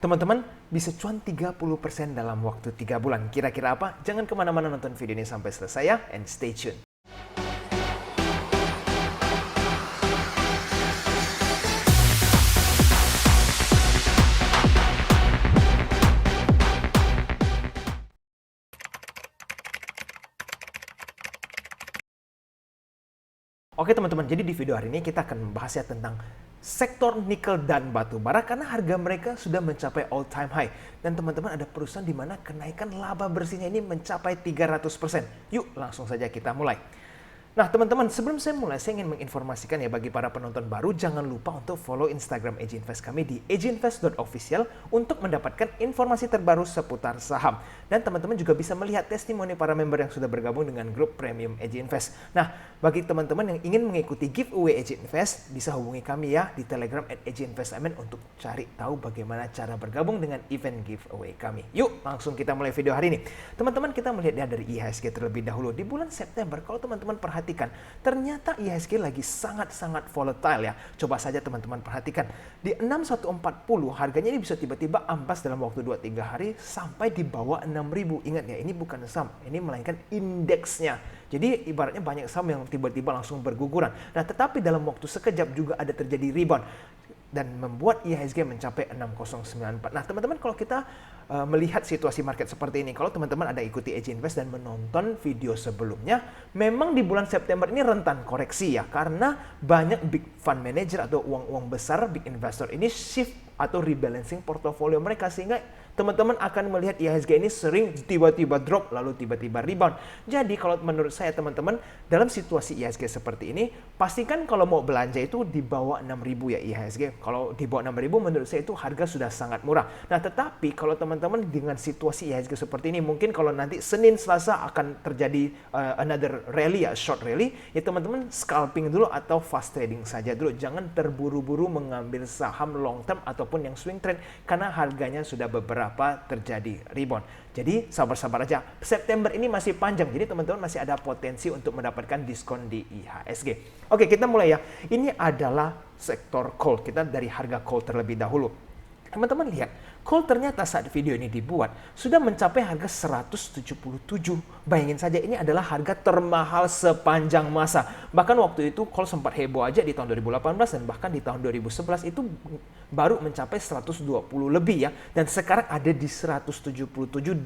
Teman-teman bisa cuan 30% dalam waktu 3 bulan. Kira-kira apa? Jangan kemana-mana nonton video ini sampai selesai ya, and stay tune. Oke teman-teman, jadi di video hari ini kita akan membahas ya tentang sektor nikel dan batu bara karena harga mereka sudah mencapai all time high. Dan teman-teman ada perusahaan di mana kenaikan laba bersihnya ini mencapai 300%. Yuk langsung saja kita mulai. Nah teman-teman, sebelum saya mulai, saya ingin menginformasikan ya bagi para penonton baru, jangan lupa untuk follow Instagram AJ Invest kami di ajinvest.official untuk mendapatkan informasi terbaru seputar saham. Dan teman-teman juga bisa melihat testimoni para member yang sudah bergabung dengan grup premium AJ Invest. Nah, bagi teman-teman yang ingin mengikuti giveaway AJ Invest, bisa hubungi kami ya di Telegram @AJ_Invest untuk cari tahu bagaimana cara bergabung dengan event giveaway kami. Yuk, langsung kita mulai video hari ini. Teman-teman, kita melihat ya dari IHSG terlebih dahulu. Di bulan September, kalau teman-teman perhatikan, ternyata IHSG lagi sangat-sangat volatile ya. Coba saja teman-teman perhatikan. Di 6140 harganya ini bisa tiba-tiba ampas dalam waktu 2-3 hari sampai di bawah 6000. Ingat ya, ini bukan saham, ini melainkan indeksnya. Jadi ibaratnya banyak saham yang tiba-tiba langsung berguguran. Nah, tetapi dalam waktu sekejap juga ada terjadi rebound dan membuat IHSG mencapai 6094. Nah, teman-teman kalau kita melihat situasi market seperti ini, kalau teman-teman ada ikuti AJ Invest dan menonton video sebelumnya, memang di bulan September ini rentan koreksi ya, karena banyak big fund manager atau uang-uang besar, big investor ini shift atau rebalancing portofolio mereka, sehingga teman-teman akan melihat IHSG ini sering tiba-tiba drop lalu tiba-tiba rebound. Jadi kalau menurut saya teman-teman, dalam situasi IHSG seperti ini, pastikan kalau mau belanja itu di bawah 6.000 ya IHSG. Kalau di bawah 6.000 menurut saya itu harga sudah sangat murah. Nah, tetapi kalau teman-teman dengan situasi IHSG seperti ini, mungkin kalau nanti Senin Selasa akan terjadi another rally ya, short rally, ya teman-teman scalping dulu atau fast trading saja dulu. Jangan terburu-buru mengambil saham long term ataupun yang swing trade karena harganya sudah beberapa terjadi rebound. Jadi sabar-sabar aja. September ini masih panjang, jadi teman-teman masih ada potensi untuk mendapatkan diskon di IHSG. Oke, kita mulai ya. Ini adalah sektor coal. Kita dari harga coal terlebih dahulu. Teman-teman lihat, coal ternyata saat video ini dibuat sudah mencapai harga 177. Bayangin saja, ini adalah harga termahal sepanjang masa. Bahkan waktu itu coal sempat heboh aja di tahun 2018 dan bahkan di tahun 2011 itu baru mencapai 120 lebih ya. Dan sekarang ada di 177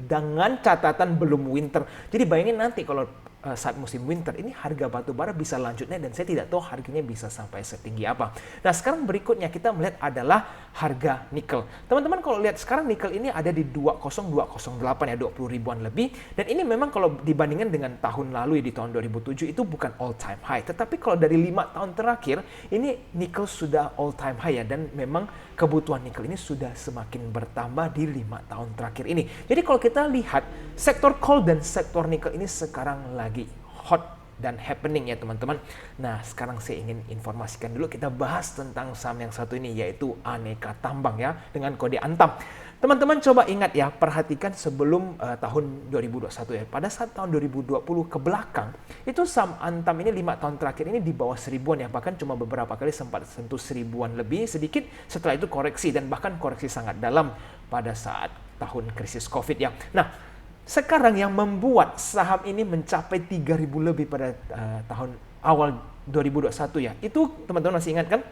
dengan catatan belum winter. Jadi bayangin nanti kalau saat musim winter ini harga batu bara bisa lanjutnya dan saya tidak tahu harganya bisa sampai setinggi apa. Nah, sekarang berikutnya kita melihat adalah harga nikel. Teman-teman kalau lihat sekarang nikel ini ada di 20208 ya, 20 ribuan lebih, dan ini memang kalau dibandingkan dengan tahun lalu ya, di tahun 2007 itu bukan all time high. Tetapi kalau dari 5 tahun terakhir ini nikel sudah all time high ya, dan memang kebutuhan nikel ini sudah semakin bertambah di 5 tahun terakhir ini. Jadi kalau kita lihat sektor coal dan sektor nikel ini sekarang lagi hot dan happening ya teman-teman. Nah, sekarang saya ingin informasikan dulu, kita bahas tentang saham yang satu ini, yaitu Aneka Tambang ya, dengan kode Antam. Teman-teman coba ingat ya, perhatikan sebelum tahun 2021 ya. Pada saat tahun 2020 ke belakang, itu saham Antam ini 5 tahun terakhir ini di bawah 1000-an ya. Bahkan cuma beberapa kali sempat sentuh 1000-an lebih sedikit, setelah itu koreksi dan bahkan koreksi sangat dalam pada saat tahun krisis Covid ya. Nah, sekarang yang membuat saham ini mencapai 3.000 lebih pada tahun awal 2021 ya. Itu teman-teman masih ingat kan?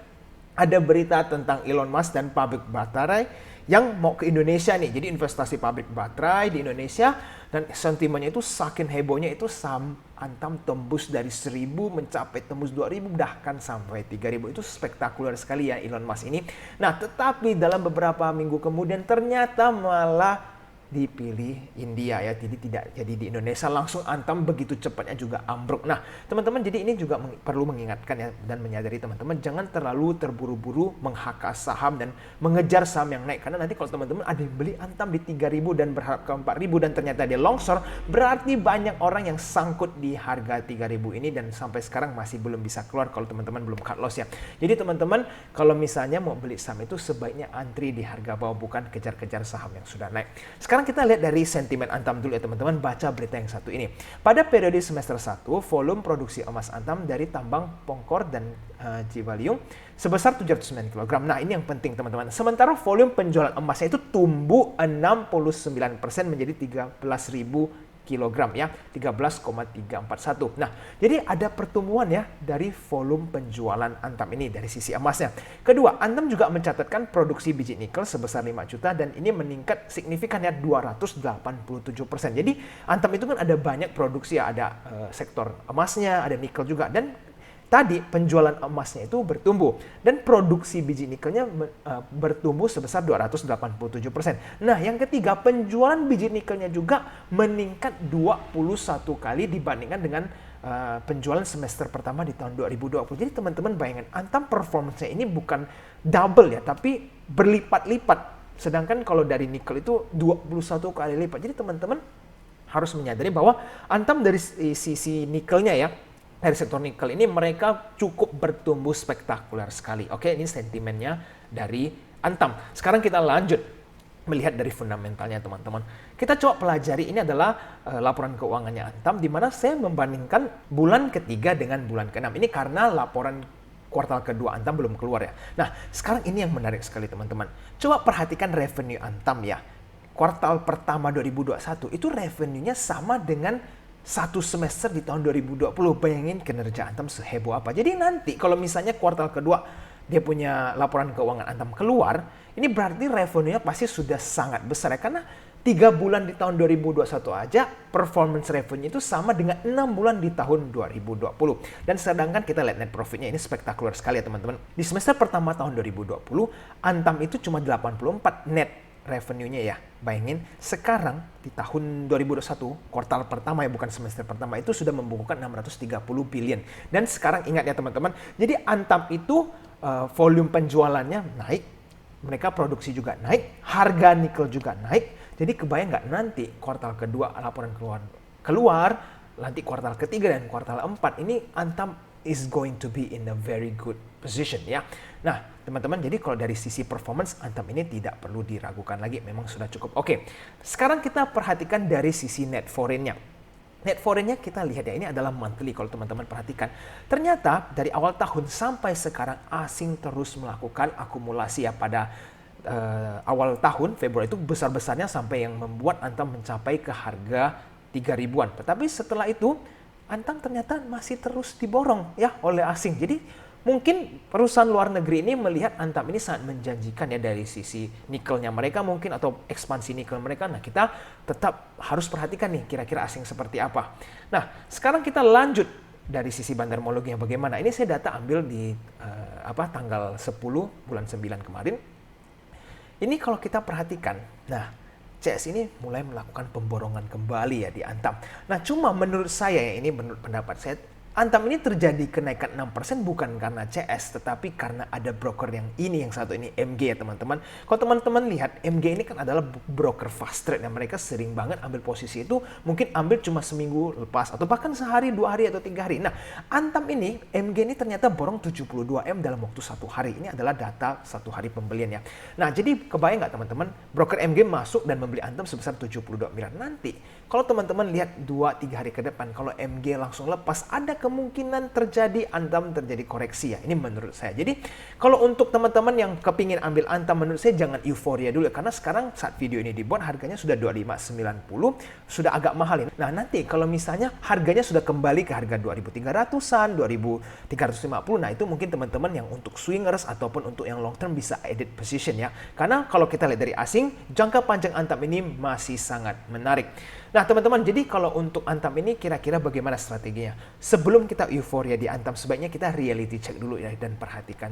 Ada berita tentang Elon Musk dan pabrik baterai yang mau ke Indonesia nih. Jadi investasi pabrik baterai di Indonesia, dan sentimennya itu saking hebohnya itu saham Antam tembus dari 1.000 mencapai tembus 2.000 bahkan sampai 3.000. Itu spektakuler sekali ya Elon Musk ini. Nah, tetapi dalam beberapa minggu kemudian ternyata malah dipilih India ya, jadi tidak jadi di Indonesia, langsung Antam begitu cepatnya juga ambruk. Nah teman-teman, jadi ini juga perlu mengingatkan ya dan menyadari teman-teman jangan terlalu terburu-buru menghakas saham dan mengejar saham yang naik, karena nanti kalau teman-teman ada yang beli Antam di 3.000 dan berharap ke 4.000 dan ternyata dia longsor, berarti banyak orang yang sangkut di harga 3.000 ini dan sampai sekarang masih belum bisa keluar kalau teman-teman belum cut loss ya. Jadi teman-teman kalau misalnya mau beli saham itu sebaiknya antri di harga bawah, bukan kejar-kejar saham yang sudah naik. Sekarang sekarang kita lihat dari sentimen Antam dulu ya teman-teman, baca berita yang satu ini. Pada periode semester 1, volume produksi emas Antam dari tambang Pongkor dan Cibaliung sebesar 709 kg. Nah, ini yang penting teman-teman. Sementara volume penjualan emasnya itu tumbuh 69% menjadi 13.000 kilogram ya, 13,341. Nah, jadi ada pertumbuhan ya dari volume penjualan Antam ini dari sisi emasnya. Kedua, Antam juga mencatatkan produksi biji nikel sebesar 5 juta dan ini meningkat signifikan ya 287%. Jadi Antam itu kan ada banyak produksi ya, ada sektor emasnya, ada nikel juga, dan tadi penjualan emasnya itu bertumbuh dan produksi biji nikelnya bertumbuh sebesar 287%. Nah, yang ketiga, penjualan biji nikelnya juga meningkat 21 kali dibandingkan dengan penjualan semester pertama di tahun 2020. Jadi teman-teman bayangkan, Antam performance-nya ini bukan double ya, tapi berlipat-lipat. Sedangkan kalau dari nikel itu 21 kali lipat. Jadi teman-teman harus menyadari bahwa Antam dari sisi nikelnya ya, dari sektor nikel ini mereka cukup bertumbuh spektakuler sekali. Oke, ini sentimennya dari Antam. Sekarang kita lanjut melihat dari fundamentalnya teman-teman. Kita coba pelajari, ini adalah laporan keuangannya Antam, di mana saya membandingkan bulan ketiga dengan bulan ke-6. Ini karena laporan kuartal kedua Antam belum keluar ya. Nah, sekarang ini yang menarik sekali teman-teman. Coba perhatikan revenue Antam ya. Kuartal pertama 2021 itu revenue-nya sama dengan satu semester di tahun 2020. Bayangin kinerja Antam seheboh apa. Jadi nanti kalau misalnya kuartal kedua dia punya laporan keuangan Antam keluar, ini berarti revenue-nya pasti sudah sangat besar ya. Karena 3 bulan di tahun 2021 aja performance revenue itu sama dengan 6 bulan di tahun 2020. Dan sedangkan kita lihat net profit-nya ini spektakuler sekali ya teman-teman. Di semester pertama tahun 2020, Antam itu cuma 84 net revenue-nya ya. Bayangin, sekarang di tahun 2021, kuartal pertama ya, bukan semester pertama, itu sudah membukukan 630 billion. Dan sekarang ingat ya teman-teman, jadi Antam itu volume penjualannya naik, mereka produksi juga naik, harga nikel juga naik. Jadi kebayang nggak nanti kuartal kedua laporan keluar, nanti kuartal ketiga dan kuartal 4, ini Antam is going to be in a very good position ya. Nah, teman-teman, jadi kalau dari sisi performance Antam ini tidak perlu diragukan lagi, memang sudah cukup oke. Sekarang kita perhatikan dari sisi net foreign-nya. Net foreign-nya kita lihat ya, ini adalah monthly kalau teman-teman perhatikan. Ternyata dari awal tahun sampai sekarang asing terus melakukan akumulasi ya. Pada awal tahun Februari itu besar-besarnya sampai yang membuat Antam mencapai ke harga 3.000-an. Tetapi setelah itu Antam ternyata masih terus diborong ya oleh asing. Jadi mungkin perusahaan luar negeri ini melihat Antam ini sangat menjanjikan ya dari sisi nikelnya mereka mungkin, atau ekspansi nikel mereka. Nah, kita tetap harus perhatikan nih kira-kira asing seperti apa. Nah, sekarang kita lanjut dari sisi bandarmologinya bagaimana. Ini saya data ambil di tanggal 10 bulan 9 kemarin. Ini kalau kita perhatikan, nah CS ini mulai melakukan pemborongan kembali ya di Antam. Nah, cuma menurut saya ya, ini menurut pendapat saya, Antam ini terjadi kenaikan 6% bukan karena CS, tetapi karena ada broker yang satu ini MG ya teman-teman. Kalau teman-teman lihat, MG ini kan adalah broker fast trade dan mereka sering banget ambil posisi itu, mungkin ambil cuma seminggu lepas atau bahkan sehari, 2 hari atau 3 hari. Nah, Antam ini, MG ini ternyata borong 72M dalam waktu 1 hari. Ini adalah data 1 hari pembelian ya. Nah, jadi kebayang nggak teman-teman, broker MG masuk dan membeli Antam sebesar 72 miliar. Nanti, kalau teman-teman lihat 2-3 hari ke depan, kalau MG langsung lepas, ada kemungkinan terjadi Antam terjadi koreksi ya. Ini menurut saya. Jadi kalau untuk teman-teman yang kepingin ambil Antam, menurut saya jangan euforia dulu. Karena sekarang saat video ini dibuat harganya sudah 25.90, sudah agak mahal ini. Nah, nanti kalau misalnya harganya sudah kembali ke harga 2.300-an, 2.350, nah itu mungkin teman-teman yang untuk swingers ataupun untuk yang long term bisa edit position ya. Karena kalau kita lihat dari asing, jangka panjang Antam ini masih sangat menarik. Nah teman-teman, jadi kalau untuk Antam ini kira-kira bagaimana strateginya? Sebelum kita euforia di Antam, sebaiknya kita reality check dulu ya dan perhatikan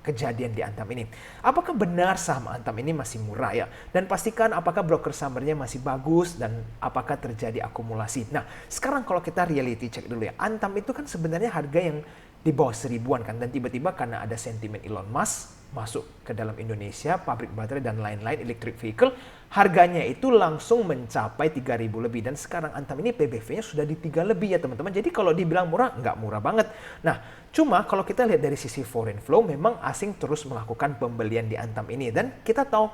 kejadian di Antam ini. Apakah benar saham Antam ini masih murah ya? Dan pastikan apakah broker summernya masih bagus dan apakah terjadi akumulasi. Nah sekarang kalau kita reality check dulu ya, Antam itu kan sebenarnya harga yang di bawah 1.000-an kan, dan tiba-tiba karena ada sentimen Elon Musk masuk ke dalam Indonesia, pabrik baterai dan lain-lain electric vehicle, harganya itu langsung mencapai 3.000 lebih. Dan sekarang Antam ini PBV-nya sudah di 3 lebih ya teman-teman. Jadi kalau dibilang murah, nggak murah banget. Nah, cuma kalau kita lihat dari sisi foreign flow, memang asing terus melakukan pembelian di Antam ini. Dan kita tahu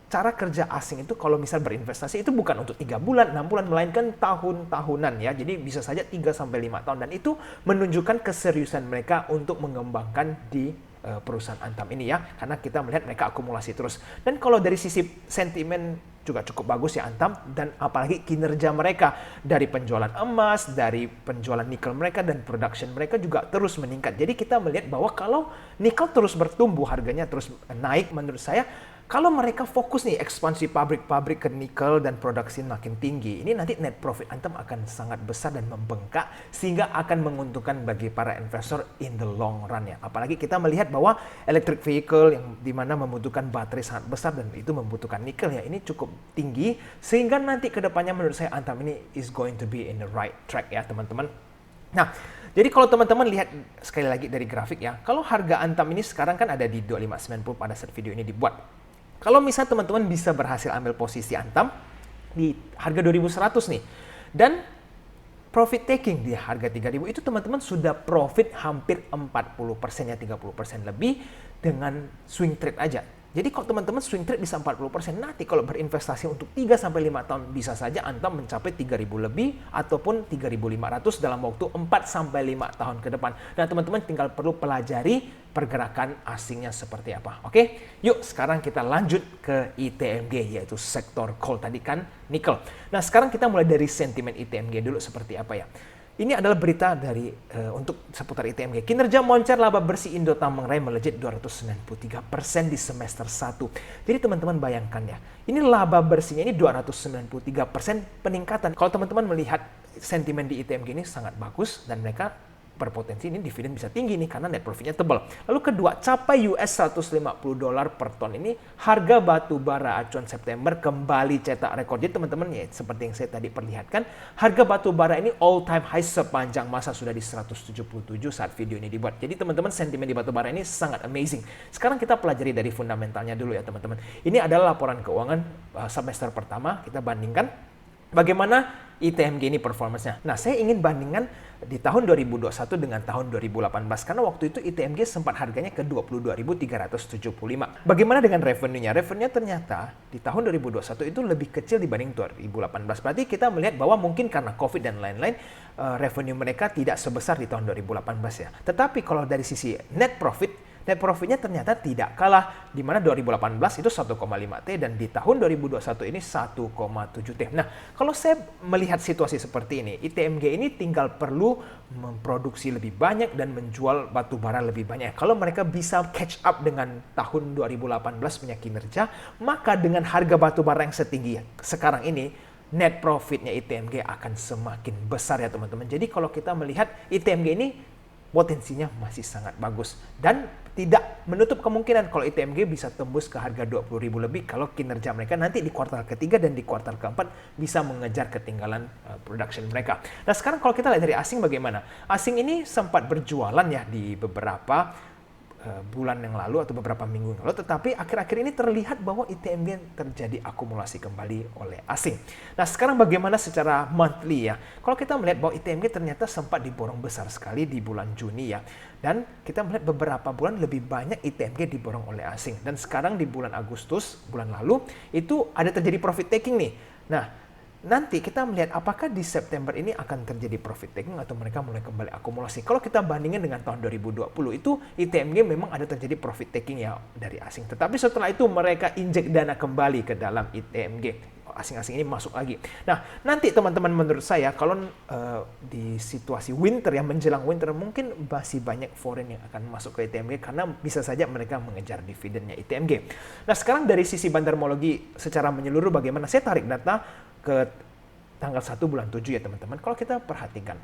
cara kerja asing itu kalau misal berinvestasi itu bukan untuk 3 bulan, 6 bulan, melainkan tahun-tahunan ya. Jadi bisa saja 3-5 tahun dan itu menunjukkan keseriusan mereka untuk mengembangkan di perusahaan Antam ini ya. Karena kita melihat mereka akumulasi terus. Dan kalau dari sisi sentimen juga cukup bagus ya Antam, dan apalagi kinerja mereka dari penjualan emas, dari penjualan nikel mereka dan production mereka juga terus meningkat. Jadi kita melihat bahwa kalau nikel terus bertumbuh, harganya terus naik, menurut saya kalau mereka fokus nih ekspansi pabrik-pabrik ke nikel dan produksi makin tinggi, ini nanti net profit Antam akan sangat besar dan membengkak sehingga akan menguntungkan bagi para investor in the long run ya. Apalagi kita melihat bahwa electric vehicle yang dimana membutuhkan baterai sangat besar dan itu membutuhkan nikel ya, ini cukup tinggi sehingga nanti kedepannya menurut saya Antam ini is going to be in the right track ya teman-teman. Nah, jadi kalau teman-teman lihat sekali lagi dari grafik ya, kalau harga Antam ini sekarang kan ada di 2590 pada saat video ini dibuat. Kalau misalnya teman-teman bisa berhasil ambil posisi Antam di harga 2100 nih, dan profit taking di harga 3000 itu teman-teman sudah profit hampir 40% ya, 30% lebih dengan swing trade aja. Jadi kalau teman-teman swing trade bisa 40%, nanti kalau berinvestasi untuk 3-5 tahun bisa saja Antam mencapai 3.000 lebih ataupun 3.500 dalam waktu 4-5 tahun ke depan. Nah teman-teman tinggal perlu pelajari pergerakan asingnya seperti apa. Oke, yuk sekarang kita lanjut ke ITMG yaitu sektor coal tadi kan nikel. Nah sekarang kita mulai dari sentimen ITMG dulu seperti apa ya. Ini adalah berita dari untuk seputar ITMG. Kinerja moncer laba bersih Indo Tambang Raya melejit 293% di semester 1. Jadi teman-teman bayangkan ya, ini laba bersihnya ini 293% peningkatan. Kalau teman-teman melihat sentimen di ITMG ini sangat bagus dan mereka berpotensi ini dividen bisa tinggi nih karena net profitnya tebal. Lalu kedua, capai US $150 per ton ini harga batu bara acuan September kembali cetak rekor. Jadi teman-teman ya seperti yang saya tadi perlihatkan, harga batu bara ini all time high sepanjang masa sudah di 177 saat video ini dibuat. Jadi teman-teman sentimen di batu bara ini sangat amazing. Sekarang kita pelajari dari fundamentalnya dulu ya teman-teman. Ini adalah laporan keuangan semester pertama, kita bandingkan bagaimana ITMG ini performance-nya. Nah, saya ingin bandingkan di tahun 2021 dengan tahun 2018 karena waktu itu ITMG sempat harganya ke 22.375. Bagaimana dengan revenue-nya? Revenue-nya ternyata di tahun 2021 itu lebih kecil dibanding 2018. Berarti kita melihat bahwa mungkin karena COVID dan lain-lain revenue mereka tidak sebesar di tahun 2018 ya. Tetapi kalau dari sisi net profitnya ternyata tidak kalah, di mana 2018 itu 1,5 T dan di tahun 2021 ini 1,7 T. Nah, kalau saya melihat situasi seperti ini, ITMG ini tinggal perlu memproduksi lebih banyak dan menjual batu bara lebih banyak. Kalau mereka bisa catch up dengan tahun 2018 punya kinerja, maka dengan harga batu bara yang setinggi sekarang ini, net profitnya ITMG akan semakin besar ya teman-teman. Jadi kalau kita melihat ITMG ini potensinya masih sangat bagus dan tidak menutup kemungkinan kalau ITMG bisa tembus ke harga 20.000 lebih kalau kinerja mereka nanti di kuartal ketiga dan di kuartal keempat bisa mengejar ketinggalan production mereka. Nah sekarang kalau kita lihat dari asing bagaimana? Asing ini sempat berjualan ya di beberapa bulan yang lalu atau beberapa minggu yang lalu, tetapi akhir-akhir ini terlihat bahwa ITMG terjadi akumulasi kembali oleh asing. Nah sekarang bagaimana secara monthly ya? Kalau kita melihat bahwa ITMG ternyata sempat diborong besar sekali di bulan Juni ya, dan kita melihat beberapa bulan lebih banyak ITMG diborong oleh asing. Dan sekarang di bulan Agustus, bulan lalu, itu ada terjadi profit taking nih. Nah, nanti kita melihat apakah di September ini akan terjadi profit taking atau mereka mulai kembali akumulasi. Kalau kita bandingkan dengan tahun 2020 itu ITMG memang ada terjadi profit taking ya dari asing. Tetapi setelah itu mereka injek dana kembali ke dalam ITMG. Asing-asing ini masuk lagi. Nah, nanti teman-teman menurut saya kalau di situasi winter ya menjelang winter mungkin masih banyak foreign yang akan masuk ke ITMG karena bisa saja mereka mengejar dividennya ITMG. Nah, sekarang dari sisi bandarmologi secara menyeluruh bagaimana? Saya tarik data ke tanggal 1 bulan 7 ya teman-teman. Kalau kita perhatikan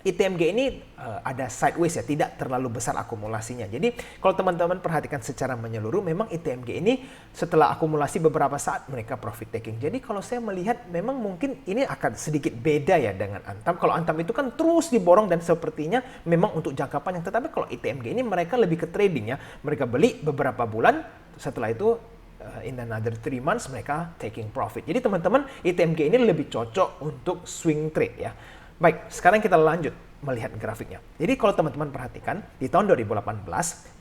ITMG ini ada sideways ya, tidak terlalu besar akumulasinya. Jadi kalau teman-teman perhatikan secara menyeluruh, memang ITMG ini setelah akumulasi beberapa saat mereka profit taking. Jadi kalau saya melihat memang mungkin ini akan sedikit beda ya dengan Antam. Kalau Antam itu kan terus diborong dan sepertinya memang untuk jangka panjang. Tetapi kalau ITMG ini mereka lebih ke trading ya. Mereka beli beberapa bulan, setelah itu in another 3 months mereka taking profit. Jadi teman-teman ITMG ini lebih cocok untuk swing trade ya. Baik, sekarang kita lanjut. melihat grafiknya. Jadi kalau teman-teman perhatikan, di tahun 2018,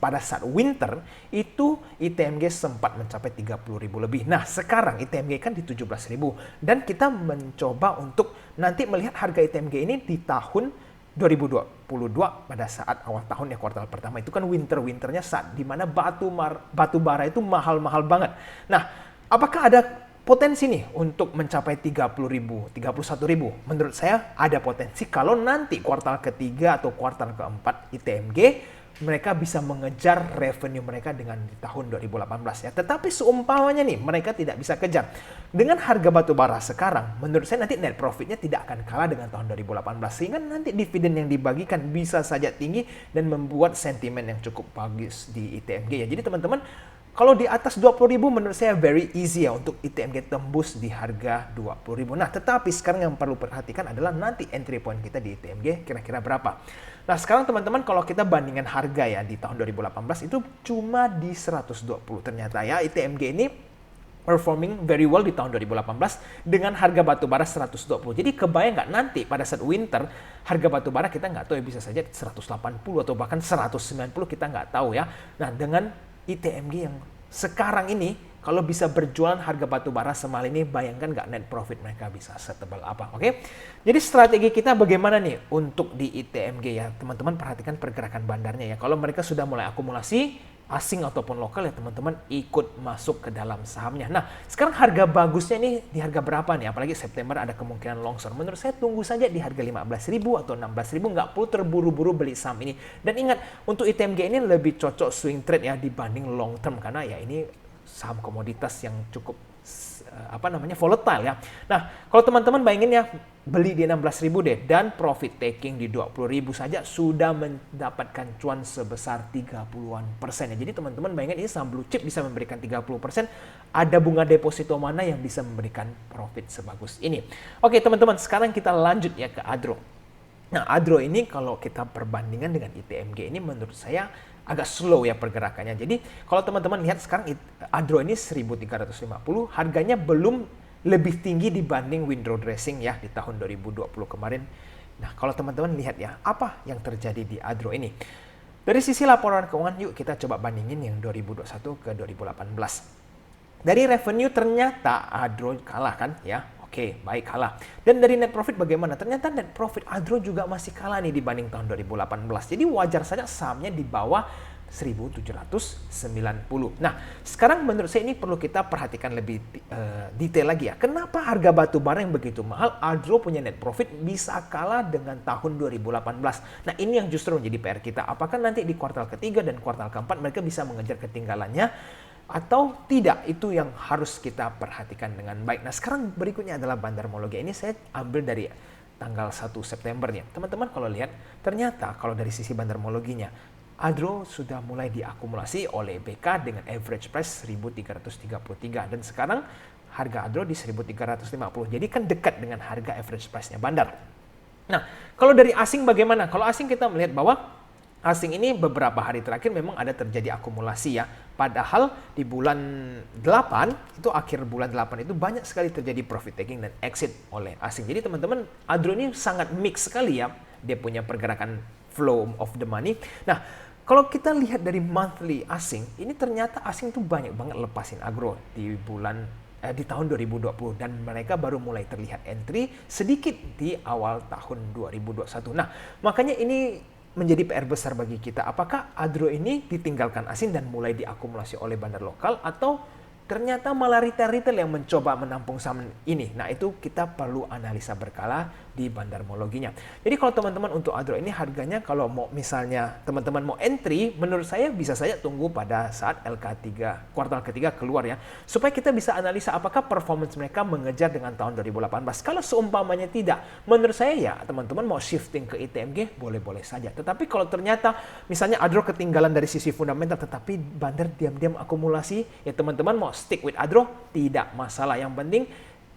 pada saat winter, itu ITMG sempat mencapai 30.000 lebih. Nah, sekarang ITMG kan di 17.000. Dan kita mencoba untuk nanti melihat harga ITMG ini di tahun 2022 pada saat awal tahun ya, kuartal pertama. Itu kan winternya saat dimana batu bara itu mahal-mahal banget. Nah, apakah ada potensi nih untuk mencapai 30.000, 31.000? Menurut saya ada potensi kalau nanti kuartal ketiga atau kuartal keempat ITMG mereka bisa mengejar revenue mereka dengan di tahun 2018 ya. Tetapi seumpamanya nih mereka tidak bisa kejar. Dengan harga batu bara sekarang, menurut saya nanti net profitnya tidak akan kalah dengan tahun 2018. Sehingga nanti dividen yang dibagikan bisa saja tinggi dan membuat sentimen yang cukup bagus di ITMG ya. Jadi teman-teman, kalau di atas 20.000 menurut saya very easy ya untuk ITMG tembus di harga 20.000. Nah, tetapi sekarang yang perlu perhatikan adalah nanti entry point kita di ITMG kira-kira berapa. Nah, sekarang teman-teman kalau kita bandingkan harga ya di tahun 2018 itu cuma di 120. Ternyata ya ITMG ini performing very well di tahun 2018 dengan harga batu bara 120. Jadi kebayang nggak nanti pada saat winter harga batu bara kita nggak tahu ya, bisa saja 180 atau bahkan 190 kita nggak tahu ya. Nah, dengan ITMG yang sekarang ini kalau bisa berjualan harga batu bara semahal ini, bayangkan nggak net profit mereka bisa setebal apa, oke? Jadi strategi kita bagaimana nih untuk di ITMG ya, teman-teman perhatikan pergerakan bandarnya ya. Kalau mereka sudah mulai akumulasi, asing ataupun lokal ya teman-teman ikut masuk ke dalam sahamnya. Nah, sekarang harga bagusnya nih di harga berapa nih? Apalagi September ada kemungkinan longsor. Menurut saya tunggu saja di harga 15.000 atau 16.000, nggak perlu terburu-buru beli saham ini. Dan ingat, untuk ITMG ini lebih cocok swing trade ya dibanding long term karena ya ini saham komoditas yang cukup volatile ya. Nah, kalau teman-teman bayangin ya beli di 16.000 deh dan profit taking di 20.000 saja sudah mendapatkan cuan sebesar 30-an% ya. Jadi teman-teman bayangin ini saham blue chip bisa memberikan 30%, ada bunga deposito mana yang bisa memberikan profit sebagus ini. Oke, teman-teman, sekarang kita lanjut ya ke Adro. Nah, Adro ini kalau kita perbandingan dengan ITMG ini menurut saya agak slow ya pergerakannya. Jadi kalau teman-teman lihat sekarang Adro ini 1.350, harganya belum lebih tinggi dibanding window dressing ya di tahun 2020 kemarin. Nah, kalau teman-teman lihat ya, apa yang terjadi di Adro ini? Dari sisi laporan keuangan, yuk kita coba bandingin yang 2021 ke 2018. Dari revenue ternyata Adro kalah kan ya. Oke, baik, kalah. Dan dari net profit bagaimana? Ternyata net profit Adro juga masih kalah nih dibanding tahun 2018. Jadi wajar saja sahamnya di bawah 1.790. Nah, sekarang menurut saya ini perlu kita perhatikan lebih detail lagi ya. Kenapa harga batu bara yang begitu mahal, Adro punya net profit bisa kalah dengan tahun 2018? Nah, ini yang justru menjadi PR kita. Apakah nanti di kuartal ketiga dan kuartal keempat mereka bisa mengejar ketinggalannya? Atau tidak, itu yang harus kita perhatikan dengan baik. Nah, sekarang berikutnya adalah bandarmologi. Ini saya ambil dari tanggal 1 September nih. Teman-teman kalau lihat, ternyata kalau dari sisi bandarmologinya, Adro sudah mulai diakumulasi oleh BK dengan average price 1.333. Dan sekarang harga Adro di 1.350. Jadi kan dekat dengan harga average price-nya bandar. Nah, kalau dari asing bagaimana? Kalau asing kita melihat bahwa asing ini beberapa hari terakhir memang ada terjadi akumulasi ya. Padahal di bulan 8, itu akhir bulan 8 itu banyak sekali terjadi profit taking dan exit oleh asing. Jadi teman-teman, Adro ini sangat mix sekali ya. Dia punya pergerakan flow of the money. Nah, kalau kita lihat dari monthly asing, ini ternyata asing tuh banyak banget lepasin Adro di tahun 2020 dan mereka baru mulai terlihat entry sedikit di awal tahun 2021. Nah, makanya ini menjadi PR besar bagi kita. Apakah Adro ini ditinggalkan asing dan mulai diakumulasi oleh bandar lokal atau ternyata malah retail-retail yang mencoba menampung saham ini? Nah, itu kita perlu analisa berkala di bandarmologinya. Jadi kalau teman-teman untuk Adro ini harganya kalau mau misalnya teman-teman mau entry, menurut saya bisa saja tunggu pada saat LK3 kuartal ketiga keluar ya, supaya kita bisa analisa apakah performance mereka mengejar dengan tahun 2018. Kalau seumpamanya tidak, menurut saya ya teman-teman mau shifting ke ITMG boleh-boleh saja. Tetapi kalau ternyata misalnya Adro ketinggalan dari sisi fundamental tetapi bandar diam-diam akumulasi, ya teman-teman mau stick with Adro tidak masalah. Yang penting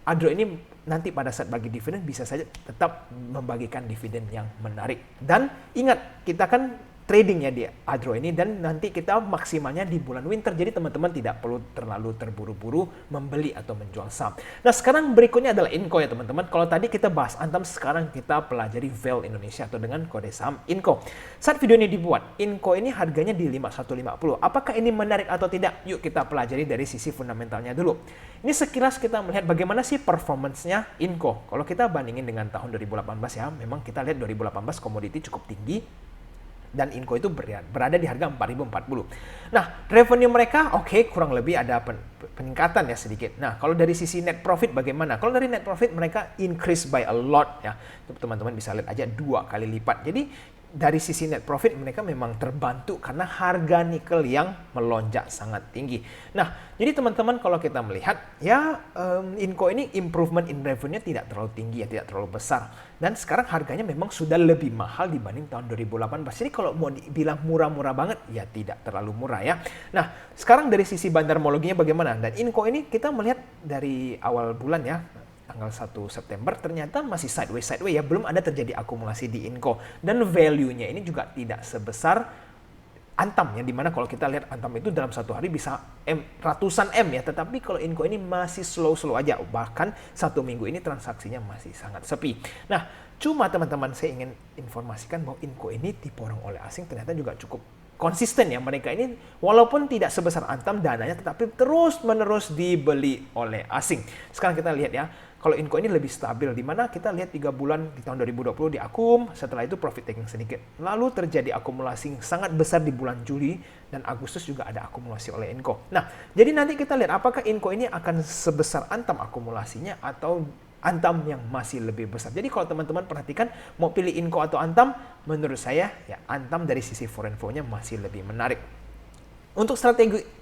Adro ini nanti pada saat bagi dividen bisa saja tetap membagikan dividen yang menarik. Dan ingat, kita kan trading ya di Adro ini, dan nanti kita maksimalnya di bulan winter. Jadi teman-teman tidak perlu terlalu terburu-buru membeli atau menjual saham. Nah, sekarang berikutnya adalah Inco ya teman-teman. Kalau tadi kita bahas Antam, sekarang kita pelajari VAL Indonesia atau dengan kode saham Inco. Saat video ini dibuat, Inco ini harganya di 5150. Apakah ini menarik atau tidak? Yuk kita pelajari dari sisi fundamentalnya dulu. Ini sekilas kita melihat bagaimana sih performance-nya Inco. Kalau kita bandingin dengan tahun 2018 ya, memang kita lihat 2018 komoditi cukup tinggi dan Inco itu berada di harga 4040. Nah, revenue mereka oke, kurang lebih ada peningkatan ya sedikit. Nah, kalau dari sisi net profit bagaimana? Kalau dari net profit mereka increase by a lot ya. Teman-teman bisa lihat aja 2 kali lipat. Jadi dari sisi net profit mereka memang terbantu karena harga nikel yang melonjak sangat tinggi. Nah, jadi teman-teman kalau kita melihat ya Inco ini improvement in revenue tidak terlalu tinggi ya, tidak terlalu besar. Dan sekarang harganya memang sudah lebih mahal dibanding tahun 2018. Jadi kalau mau dibilang murah-murah banget ya tidak terlalu murah ya. Nah, sekarang dari sisi bandarmologinya bagaimana? Dan Inco ini kita melihat dari awal bulan ya, tanggal 1 September ternyata masih sideways ya, belum ada terjadi akumulasi di Inco, dan value-nya ini juga tidak sebesar Antam ya, dimana kalau kita lihat Antam itu dalam satu hari bisa ratusan M ya, tetapi kalau Inco ini masih slow aja, bahkan 1 minggu ini transaksinya masih sangat sepi. Nah, cuma teman-teman saya ingin informasikan bahwa Inco ini diborong oleh asing ternyata juga cukup konsisten ya. Mereka ini walaupun tidak sebesar Antam dananya, tetapi terus-menerus dibeli oleh asing. Sekarang kita lihat ya, kalau Inco ini lebih stabil, di mana kita lihat 3 bulan di tahun 2020 di akum, setelah itu profit taking sedikit. Lalu terjadi akumulasi sangat besar di bulan Juli, dan Agustus juga ada akumulasi oleh Inco. Nah, jadi nanti kita lihat apakah Inco ini akan sebesar Antam akumulasinya atau Antam yang masih lebih besar. Jadi kalau teman-teman perhatikan mau pilih Inco atau Antam, menurut saya ya Antam dari sisi foreign flow-nya masih lebih menarik. Untuk strategi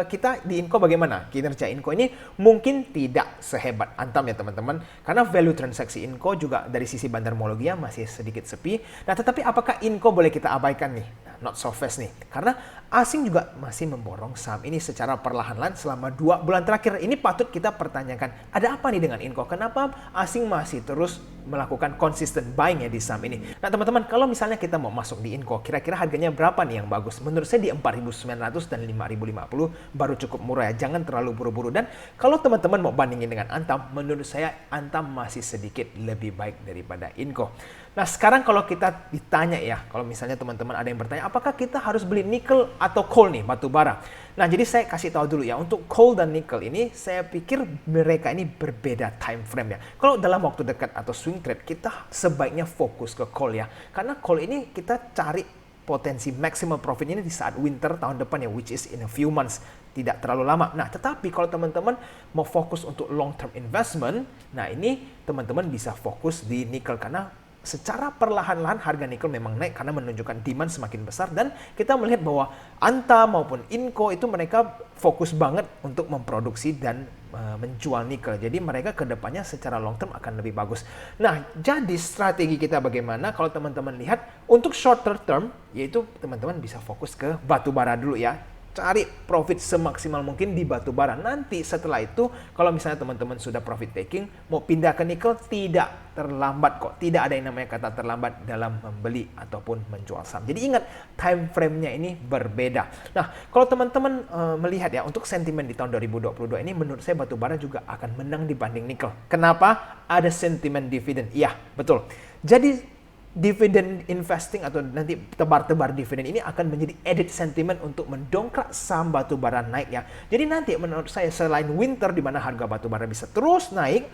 kita di Inco bagaimana? Kinerja Inco ini mungkin tidak sehebat Antam ya teman-teman, karena value transaksi Inco juga dari sisi bandarmologinya masih sedikit sepi. Nah, tetapi apakah Inco boleh kita abaikan nih? Nah, not so fast nih, karena asing juga masih memborong saham ini secara perlahan-lahan selama 2 bulan terakhir. Ini patut kita pertanyakan, ada apa nih dengan Inco? Kenapa asing masih terus melakukan consistent buying ya di saham ini? Nah teman-teman, kalau misalnya kita mau masuk di Inco, kira-kira harganya berapa nih yang bagus? Menurut saya di 4.900 dan 5.050 baru cukup murah ya, jangan terlalu buru-buru. Dan kalau teman-teman mau bandingin dengan Antam, menurut saya Antam masih sedikit lebih baik daripada Inco. Nah sekarang kalau kita ditanya ya, kalau misalnya teman-teman ada yang bertanya, apakah kita harus beli nikel atau coal nih, batu bara? Nah jadi saya kasih tahu dulu ya, untuk coal dan nikel ini saya pikir mereka ini berbeda time frame ya. Kalau dalam waktu dekat atau swing trade, kita sebaiknya fokus ke coal ya, karena coal ini kita cari potensi maximal profit ini di saat winter tahun depan ya, which is in a few months, tidak terlalu lama. Nah, tetapi kalau teman-teman mau fokus untuk long term investment, nah ini teman-teman bisa fokus di nikel, karena secara perlahan-lahan harga nikel memang naik karena menunjukkan demand semakin besar, dan kita melihat bahwa Antam maupun Inco itu mereka fokus banget untuk memproduksi dan menjual nikel. Jadi mereka kedepannya secara long term akan lebih bagus. Nah, jadi strategi kita bagaimana? Kalau teman-teman lihat untuk shorter term, yaitu teman-teman bisa fokus ke batu bara dulu ya. Cari profit semaksimal mungkin di batu bara. Nanti setelah itu, kalau misalnya teman-teman sudah profit taking, mau pindah ke nikel, tidak terlambat kok. Tidak ada yang namanya kata terlambat dalam membeli ataupun menjual saham. Jadi ingat, time frame-nya ini berbeda. Nah, kalau teman-teman melihat ya, untuk sentimen di tahun 2022 ini, menurut saya batu bara juga akan menang dibanding nikel. Kenapa? Ada sentimen dividen. Iya, betul. Jadi dividend investing atau nanti tebar-tebar dividen ini akan menjadi added sentiment untuk mendongkrak saham batu bara naik ya. Jadi nanti menurut saya selain winter di mana harga batu bara bisa terus naik,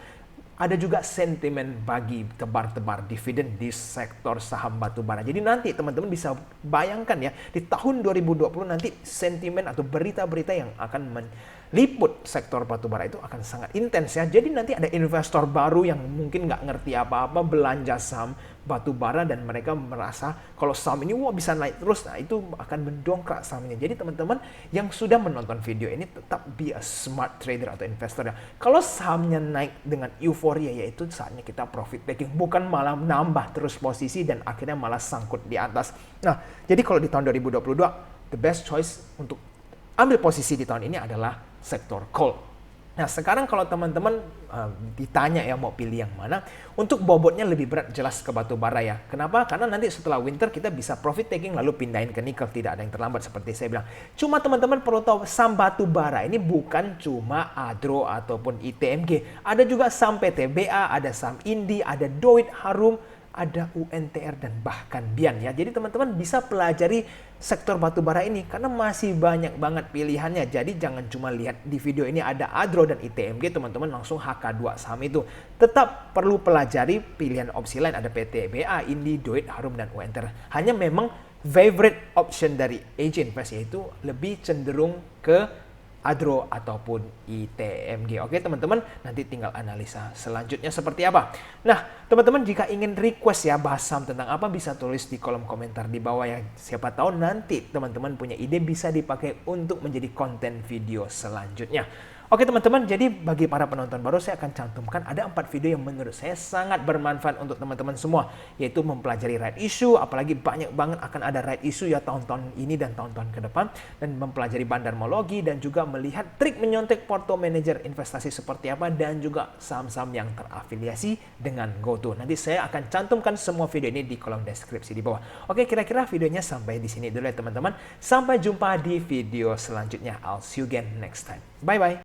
ada juga sentimen bagi tebar-tebar dividen di sektor saham batu bara. Jadi nanti teman-teman bisa bayangkan ya, di tahun 2020 nanti sentimen atau berita-berita yang akan meliput sektor batu bara itu akan sangat intens ya. Jadi nanti ada investor baru yang mungkin nggak ngerti apa-apa belanja saham batu bara, dan mereka merasa kalau saham ini wah bisa naik terus. Nah, itu akan mendongkrak sahamnya. Jadi teman-teman yang sudah menonton video ini tetap be a smart trader atau investor ya. Kalau sahamnya naik dengan euforia, yaitu saatnya kita profit taking, bukan malah nambah terus posisi dan akhirnya malah sangkut di atas. Nah, jadi kalau di tahun 2022 the best choice untuk ambil posisi di tahun ini adalah sektor coal. Nah, sekarang kalau teman-teman ditanya ya mau pilih yang mana, untuk bobotnya lebih berat jelas ke batu bara ya. Kenapa? Karena nanti setelah winter kita bisa profit taking lalu pindahin ke nikel, tidak ada yang terlambat seperti saya bilang. Cuma teman-teman perlu tahu saham batu bara ini bukan cuma Adro ataupun ITMG, ada juga saham PTBA, ada saham Indi, ada Doit Harum, ada UNTR dan bahkan Bian ya. Jadi teman-teman bisa pelajari sektor batubara ini karena masih banyak banget pilihannya. Jadi jangan cuma lihat di video ini ada Adro dan ITMG, teman-teman langsung HK2 saham itu. Tetap perlu pelajari pilihan opsi lain, ada PTBA, Indi, Doit, Harum dan UNTR. Hanya memang favorite option dari AJ Invest yaitu lebih cenderung ke Adro ataupun ITMG. Oke teman-teman, nanti tinggal analisa selanjutnya seperti apa. Nah teman-teman, jika ingin request ya bahas saham tentang apa, bisa tulis di kolom komentar di bawah ya. Siapa tahu nanti teman-teman punya ide bisa dipakai untuk menjadi konten video selanjutnya. Oke teman-teman, jadi bagi para penonton baru saya akan cantumkan ada 4 video yang menurut saya sangat bermanfaat untuk teman-teman semua, yaitu mempelajari right issue, apalagi banyak banget akan ada right issue ya tahun-tahun ini dan tahun-tahun ke depan, dan mempelajari bandarmologi dan juga melihat trik menyontek porto manager investasi seperti apa dan juga saham-saham yang terafiliasi dengan GoTo. Nanti saya akan cantumkan semua video ini di kolom deskripsi di bawah. Oke, kira-kira videonya sampai di sini dulu ya teman-teman. Sampai jumpa di video selanjutnya. I'll see you again next time. Bye-bye.